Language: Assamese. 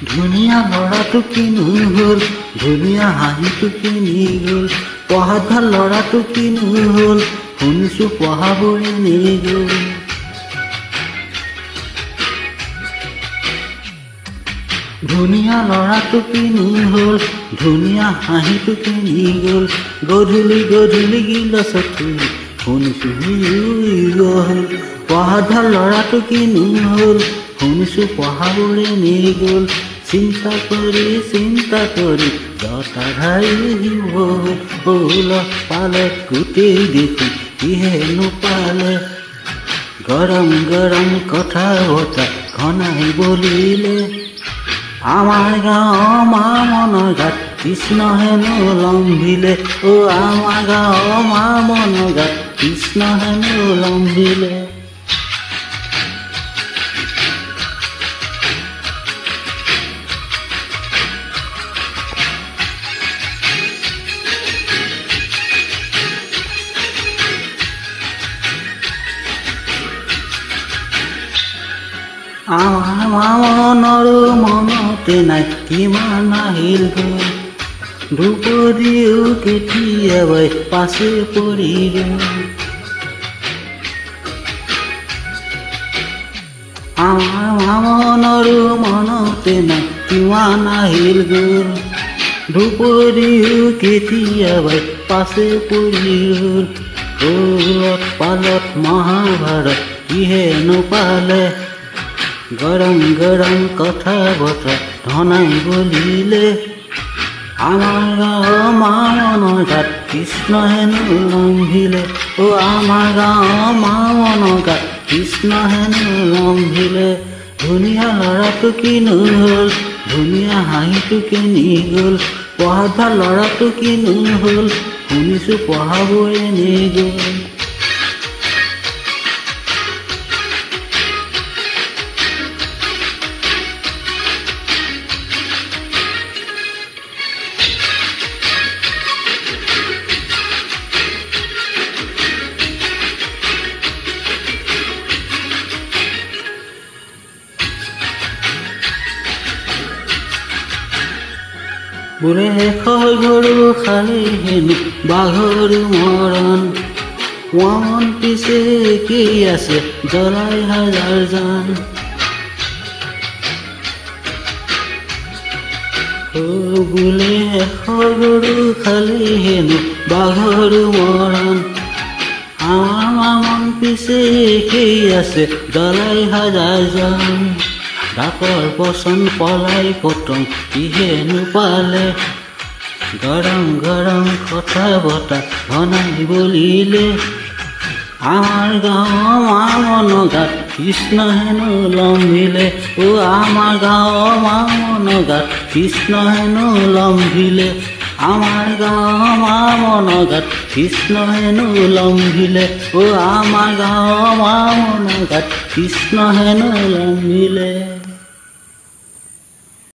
ধুনীয়া ল'ৰাটো কিনো হ'ল, ধুনীয়া হাঁহিটো কিনি গ'ল। পঢ়াত ভাল ল'ৰাটো কিনো হ'ল, শুনিছোঁ পঢ়াবোৰ এনেই গ'ল। ধুনীয়া ল'ৰাটো কিনো হ'ল, ধুনীয়া হাঁহিটো কিনি গ'ল। গধূলি গধূলি গিলাচত থৈ শুনিছোঁ গ'ল। পঢ়াত ভাল ল'ৰাটো কিনো হ'ল, শুনিছোঁ পঢ়াবোৰ এনেই গ'ল। চিন্তা কৰি জটাধাৰী হ'ল। পালে গোটেই দেখি কিহেনো পালে। গৰম গৰম কথা বতৰা ঘনাই বলিলে। আমাৰ গাঁৱৰ মনৰ গাত কৃষ্ণ হেনো লম্ভিলে। আমাৰ গাঁৱৰ মনৰ গাত কৃষ্ণ হেনো লম্ভিলে। আমাৰ মনৰো মনতে নাই কিমান আহিল গ'ল। দুপৰীও কেতিয়াবাই পাছে পৰি গ'ল। আমাৰ মনৰো মনতে নাই কিমান আহিল গ'ল। দুপৰীও কেতিয়াবাই পাছে পৰি গ'ল। পালত মহাভাৰত কিহেনো পালে। গৰম গৰম কথা বতৰা ধনাই বলিলে। আমাৰ গাঁৱৰ মনৰ গাত কৃষ্ণ হেনো লম্ভিলে। আমাৰ গাঁৱৰ মনৰ গাত কৃষ্ণ হেনো লম্ভিলে। ধুনীয়া ল'ৰাটো কিনো হ'ল, ধুনীয়া হাঁহিটো কিনি গ'ল। পঢ়াত ভাল ল'ৰাটো কিনো হ'ল, শুনিছোঁ পঢ়াবোৰ এনেই গ'ল। বোলে এশৰ গৰু খালে হেনো বাঘৰ মৰণ। মন পিছে কি আছে জ্বলাই হাজাৰ জান। বোলে এশৰ গৰু খালে হেনো বাঘৰ মৰণ। আমাৰ মন পিছে কি আছে জ্বলাই হাজাৰ জান। ডাকৰ বচন পলাই পতং কিহেনো পালে। গৰম গৰম কথা বতৰা ঘনাই বলিলে। আমাৰ গাঁৱৰ মনৰ গাত কৃষ্ণ হেনো লম্ভিলে। আমাৰ গাঁৱৰ মনৰ গাত কৃষ্ণ হেনো লম্ভিলে। আমাৰ গাঁৱৰ মনৰ গাত কৃষ্ণ হেনো লম্ভিলে। আমাৰ গাঁৱৰ মনৰ গাত কৃষ্ণ হেনো লম্ভিলে।